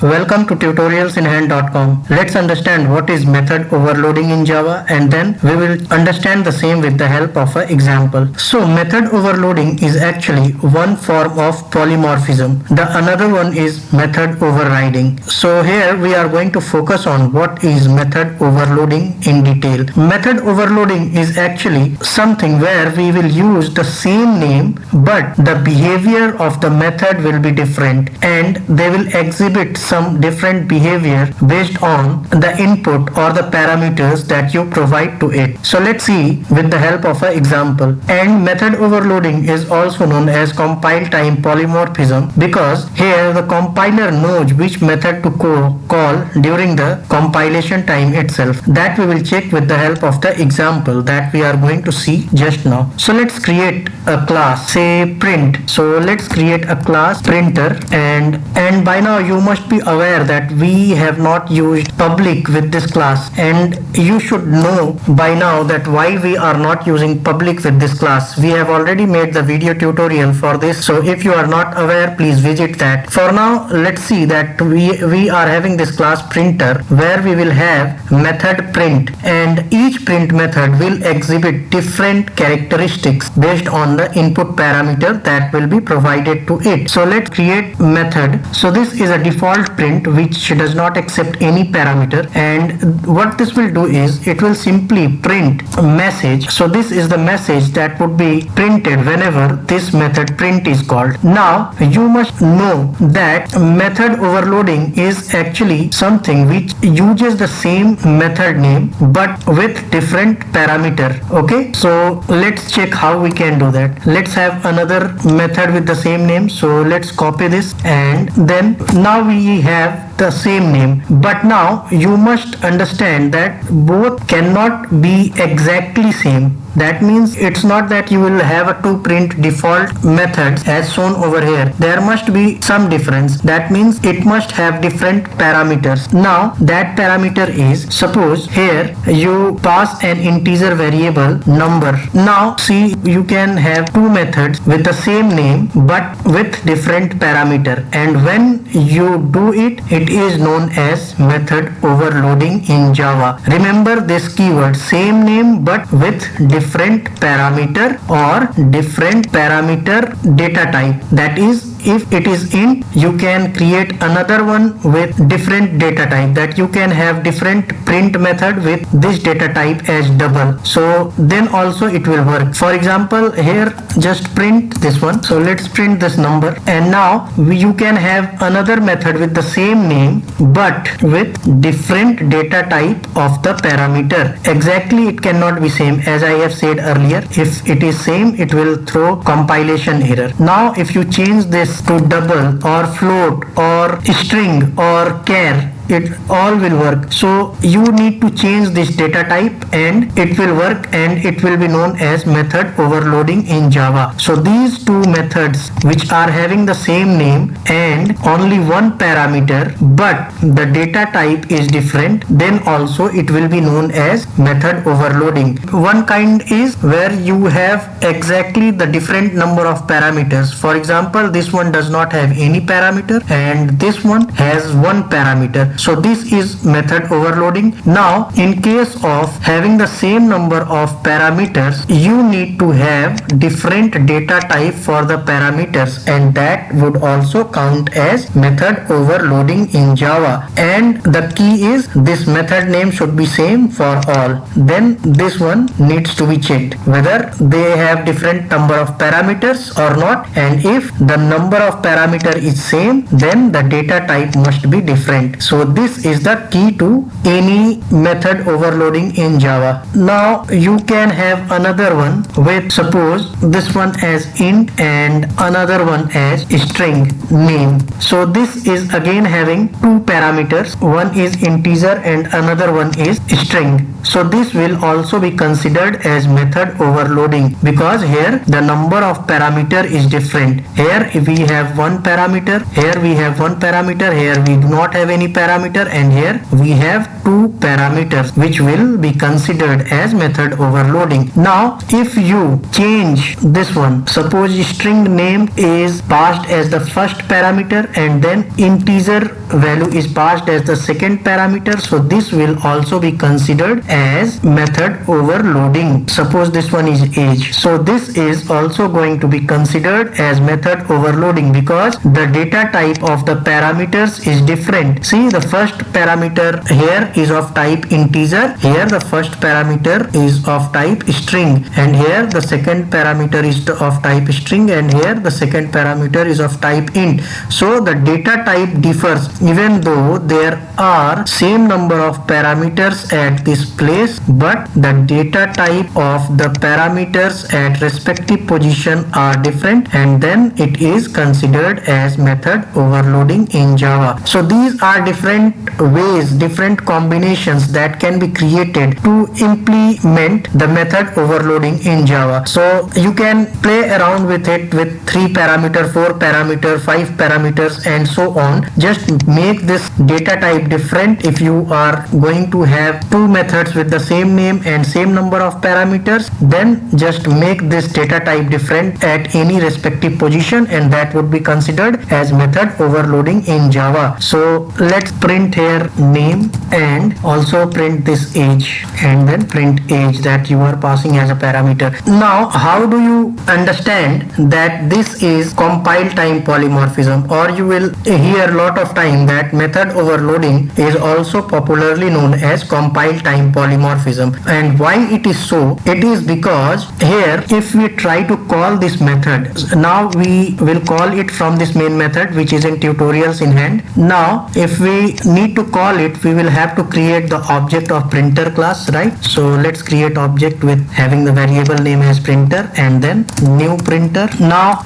Welcome to tutorialsinhand.com. Let's understand what is method overloading in Java and then we will understand the same with the help of an example. So method overloading is actually one form of polymorphism. The another one is method overriding. So here we are going to focus on what is method overloading in detail. Method overloading is actually something where we will use the same name but the behavior of the method will be different and they will exhibit some different behavior based on the input or the parameters that you provide to it. So let's see with the help of an example. And method overloading is also known as compile time polymorphism because here the compiler knows which method to call during the compilation time itself. That we will check with the help of the example that we are going to see just now. So let's create a class, say print. So let's create a class printer and by now you must be aware that we have not used public with this class, and you should know by now that why we are not using public with this class. We have already made the video tutorial for this, so if you are not aware, please visit that. For now, let's see that we are having this class printer where we will have method print, and each print method will exhibit different characteristics based on the input parameter that will be provided to it. So let's create method. So this is a default print which does not accept any parameter, and what this will do is it will simply print a message. So this is the message that would be printed whenever this method print is called. Now you must know that method overloading is actually something which uses the same method name but with different parameter. Okay, so let's check how we can do that. Let's have another method with the same name. So let's copy this, and then now we have the same name, but now you must understand that both cannot be exactly same. That means it's not that you will have a two print default methods as shown over here. There must be some difference. That means it must have different parameters. Now that parameter is, suppose here you pass an integer variable number. Now see, you can have two methods with the same name but with different parameter, and when you do it, it is known as method overloading in Java. Remember this keyword, same name but with different parameter or different parameter data type. That is, if it is int, you can create another one with different data type, that you can have different print method with this data type as double. So then also it will work. For example, here just print this one. So let's print this number, and now you can have another method with the same name but with different data type of the parameter. Exactly it cannot be same, as I have said earlier. If it is same, it will throw compilation error. Now if you change this to double or float or string or char, it all will work. So you need to change this data type and it will work, and it will be known as method overloading in Java. So these two methods which are having the same name and only one parameter but the data type is different, then also it will be known as method overloading. One kind is where you have exactly the different number of parameters. For example, this one does not have any parameter and this one has one parameter. So this is method overloading. Now in case of having the same number of parameters, you need to have different data type for the parameters, and that would also count as method overloading in Java. And the key is this method name should be same for all. Then this one needs to be checked whether they have different number of parameters or not, and if the number of parameter is same, then the data type must be different. So this is the key to any method overloading in Java. Now you can have another one with, suppose this one as int and another one as string name. So this is again having two parameters. One is integer and another one is string. So this will also be considered as method overloading, because here the number of parameter is different. Here we have one parameter, here we have one parameter, here we do not have any parameter, and here we have two parameters, which will be considered as method overloading. Now if you change this one, suppose string name is passed as the first parameter and then integer value is passed as the second parameter, so this will also be considered as method overloading. Suppose this one is age, so this is also going to be considered as method overloading because the data type of the parameters is different. See, the first parameter here is of type integer, here the first parameter is of type string, and here the second parameter is of type string, and here the second parameter is of type int. So the data type differs even though there are same number of parameters at this place, but the data type of the parameters at respective position are different, and then it is considered as method overloading in Java. So these are different ways, different combinations that can be created to implement the method overloading in Java. So you can play around with it with 3 parameter, 4 parameter, 5 parameters and so on. Just make this data type different. If you are going to have 2 methods with the same name and same number of parameters, then just make this data type different at any respective position, and that would be considered as method overloading in Java. So let's print here name and also print this age, and then print age that you are passing as a parameter. Now how do you understand that this is compile time polymorphism? Or you will hear a lot of time that method overloading is also popularly known as compile time polymorphism. And why it is so? It is because here if we try to call this method, now we will call it from this main method which is in tutorials in hand. Now if we need to call it, we will have to create the object of printer class, right? So let's create object with having the variable name as printer and then new printer. Now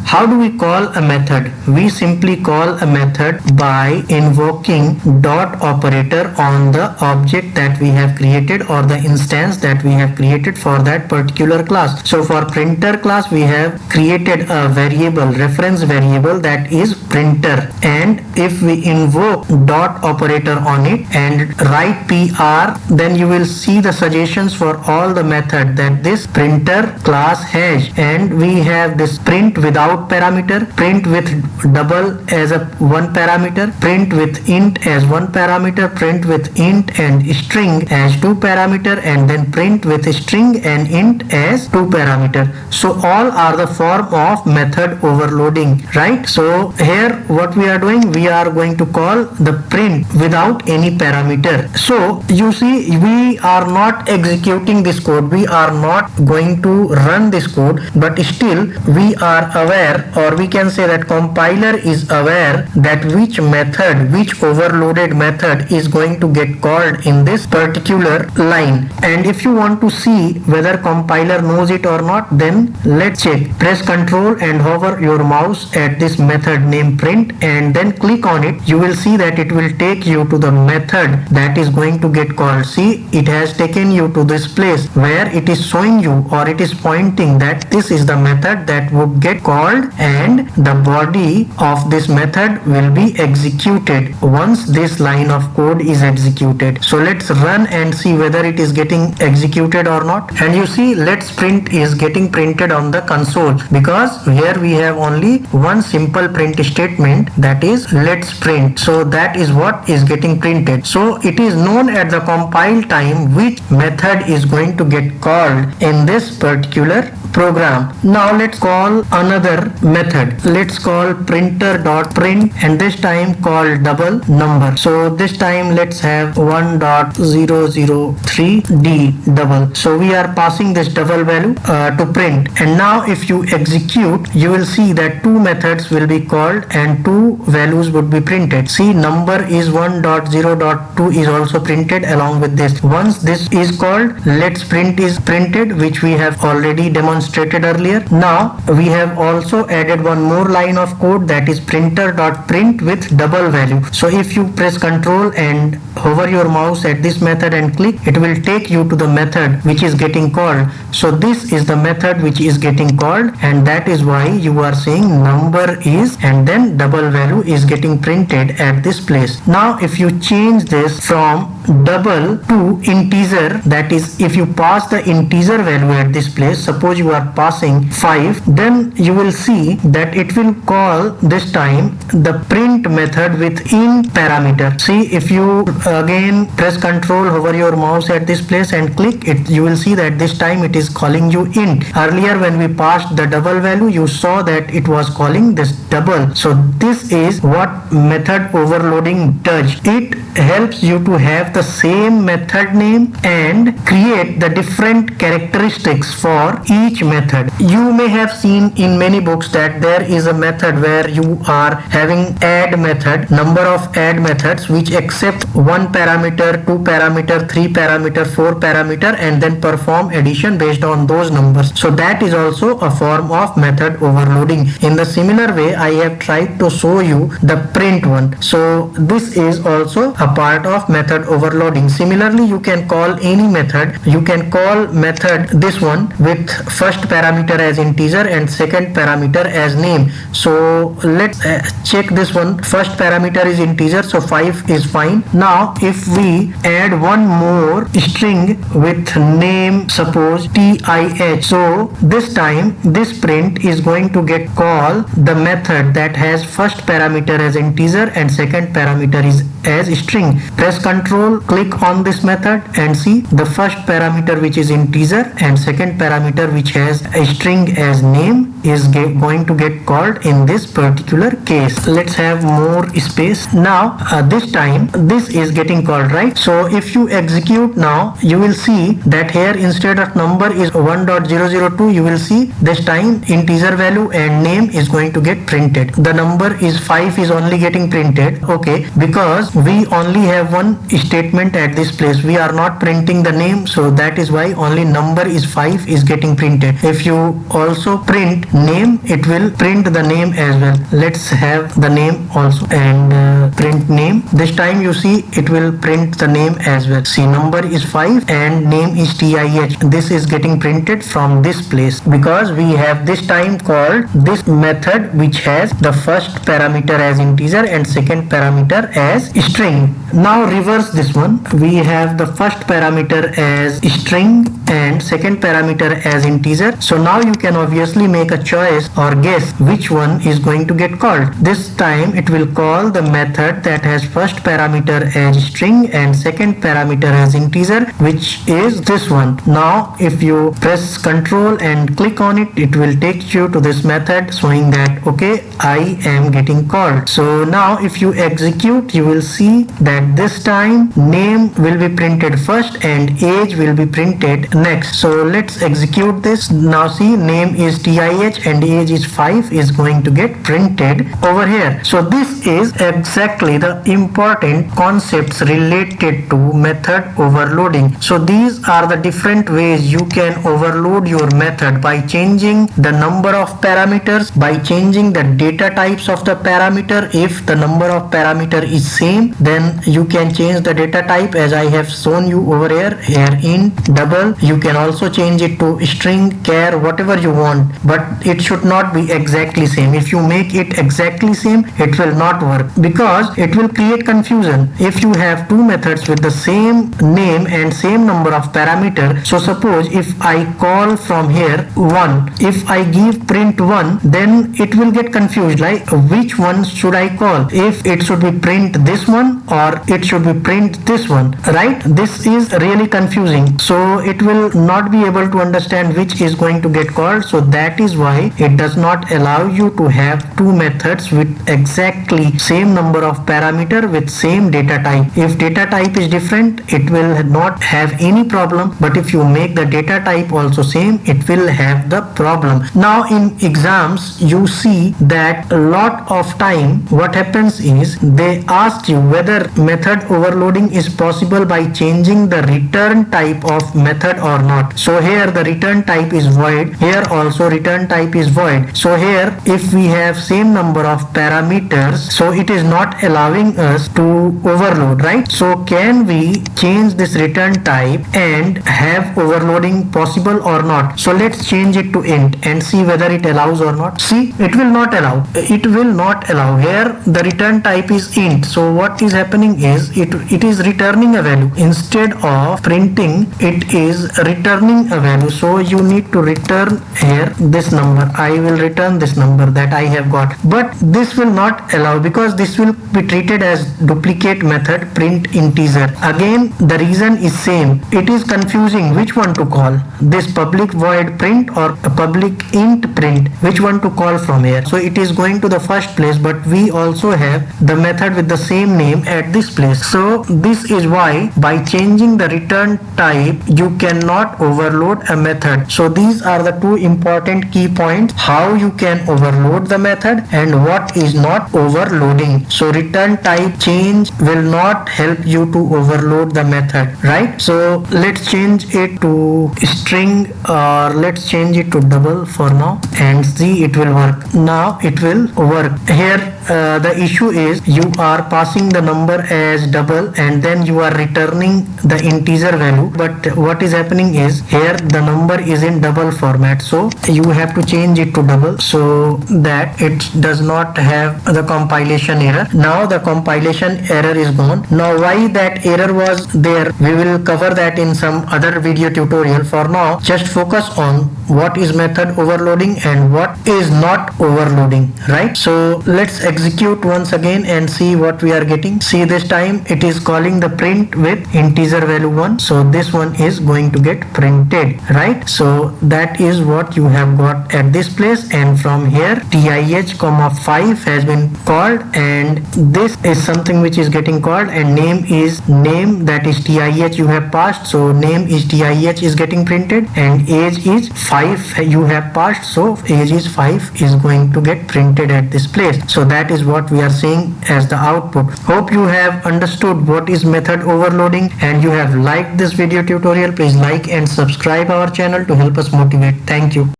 how do we call a method? We simply call a method by invoking dot operator on the object that we have created or the instance that we have created for that particular class. So for printer class we have created a variable, reference variable, that is printer, and if we invoke dot operator on it and write PR, then you will see the suggestions for all the method that this printer class has, and we have this print without parameter, print with double as a one parameter, print with int as one parameter, print with int and string as 2 parameter, and then print with string and int as 2 parameter. So all are the form of method overloading, right? So here what we are doing, we are going to call the print without any parameter. So you see, we are not executing this code, we are not going to run this code, but still we are aware, or we can say that compiler is aware that which method, which overloaded method is going to get called in this particular line. And if you want to see whether compiler knows it or not, then let's check. Press Ctrl and hover your mouse at this method name print and then click on it. You will see that it will take you to the method that is going to get called. See, it has taken you to this place where it is showing you, or it is pointing that this is the method that would get called, and the body of this method will be executed once this line of code is executed. So let's run and see whether it is getting executed or not. And you see, let's print is getting printed on the console, because here we have only one simple print statement, that is let's print. So that is what is getting printed. So it is known at the compile time which method is going to get called in this particular program. Now let's call another method. Let's call printer.print, and this time call double number. So this time let's have 1.003d double. So we are passing this double value to print, and now if you execute, you will see that 2 methods will be called and 2 values would be printed. See, number is 1.0.2 is also printed along with this. Once this is called, let's print is printed, which we have already demonstrated demonstrated earlier. Now we have also added one more line of code, that is printer.print with double value. So if you press Ctrl and hover your mouse at this method and click, it will take you to the method which is getting called. So this is the method which is getting called, and that is why you are saying number is and then double value is getting printed at this place. Now if you change this from double to integer, that is if you pass the integer value at this place, suppose you are passing 5, then you will see that it will call this time the print method with int parameter. See, if you again press Ctrl, hover your mouse at this place and click it, you will see that this time it is calling you int. Earlier when we passed the double value, you saw that it was calling this double. So this is what method overloading does. It helps you to have the same method name and create the different characteristics for each method. You may have seen in many books that there is a method where you are having add method, number of add methods which accept 1 parameter, 2 parameter, 3 parameter, 4 parameter and then perform addition based on those numbers. So that is also a form of method overloading. In the similar way, I have tried to show you the print one. So this is also a part of method overloading. Similarly, you can call any method. You can call method this one with first parameter as integer and second parameter as name. So let's check this one. First parameter is integer, so 5 is fine. Now if we add one more string with name, suppose TIH, so this time this print is going to get call the method that has first parameter as integer and second parameter is as string. Press Ctrl, click on this method and see the first parameter which is integer and second parameter which has a string as name is going to get called in this particular case. Let's have more space. Now this time this is getting called, right? So if you execute now, you will see that here instead of number is 1.002, you will see this time integer value and name is going to get printed. The number is 5 is only getting printed, okay, because we only have one statement at this place. We are not printing the name, so that is why only number is 5 is getting printed. If you also print name, it will print the name as well. Let's have the name also and print name. This time you see it will print the name as well. See, number is 5 and name is TIH. This is getting printed from this place because we have this time called this method which has the first parameter as integer and second parameter as string. Now reverse this one. We have the first parameter as string and second parameter as integer. So now you can obviously make a choice or guess which one is going to get called. This time it will call the method that has first parameter as string and second parameter as integer, which is this one. Now if you press Ctrl and click on it, it will take you to this method showing that okay, I am getting called. So now if you execute, you will see that this time name will be printed first and age will be printed next. So let's execute this. Now see, name is TIH and age is 5 is going to get printed over here. So this is exactly the important concepts related to method overloading. So these are the different ways you can overload your method by changing the number of parameters, by changing the data types of the parameter. If the number of parameter is same, then you can change the data type as I have shown you over here int, double. You can also change it to string, char, whatever you want, but it should not be exactly same. If you make it exactly same, it will not work because it will create confusion. If you have two methods with the same name and same number of parameter, so suppose if I call from here 1, if I give print 1, then it will get confused, like which one should I call? If it should be print this one or it should be print this one, right? This is really confusing. So it will not be able to understand which is going to get called. So that is why it does not allow you to have two methods with exactly same number of parameter with same data type. If data type is different, it will not have any problem, but if you make the data type also same, it will have the problem. Now in exams you see that a lot of time what happens is they ask you whether method overloading overloading is possible by changing the return type of method or not. So here the return type is void, here also return type is void. So here if we have same number of parameters, so it is not allowing us to overload, right? So can we change this return type and have overloading possible or not? So let's change it to int and see whether it allows or not. See, it will not allow. It will not allow. Here the return type is int. So what is happening is it is returning a value. Instead of printing, it is returning a value. So you need to return here this number. I will return this number that I have got. But this will not allow because this will be treated as duplicate method print integer. Again, the reason is same. It is confusing which one to call. This public void print or a public int print. Which one to call from here? So it is going to the first place, but we also have the method with the same name at this place. So this is why by changing the return type you cannot overload a method. So these are the two important key points, how you can overload the method and what is not overloading. So return type change will not help you to overload the method, right? So let's change it to string or let's change it to double for now and see it will work. Now it will work. Here the issue is you are passing the number as double and then you are returning the integer value, but what is happening is here the number is in double format, so you have to change it to double so that it does not have the compilation error. Now the compilation error is gone. Now why that error was there, we will cover that in some other video tutorial. For now just focus on what is method overloading and what is not overloading, right? So let's execute once again and see what we are getting. See, this time it is calling the print with integer value 1, so this one is going to get printed, right? So that is what you have got at this place, and from here tih comma 5 has been called and this is something which is getting called and name is name, that is tih you have passed, so name is tih is getting printed and age is 5 you have passed, so age is 5 is going to get printed at this place. So that is what we are seeing as the output. Hope you have understood what is method overloading and you have liked this video tutorial. Please like and subscribe our channel to help us motivate. Thank you.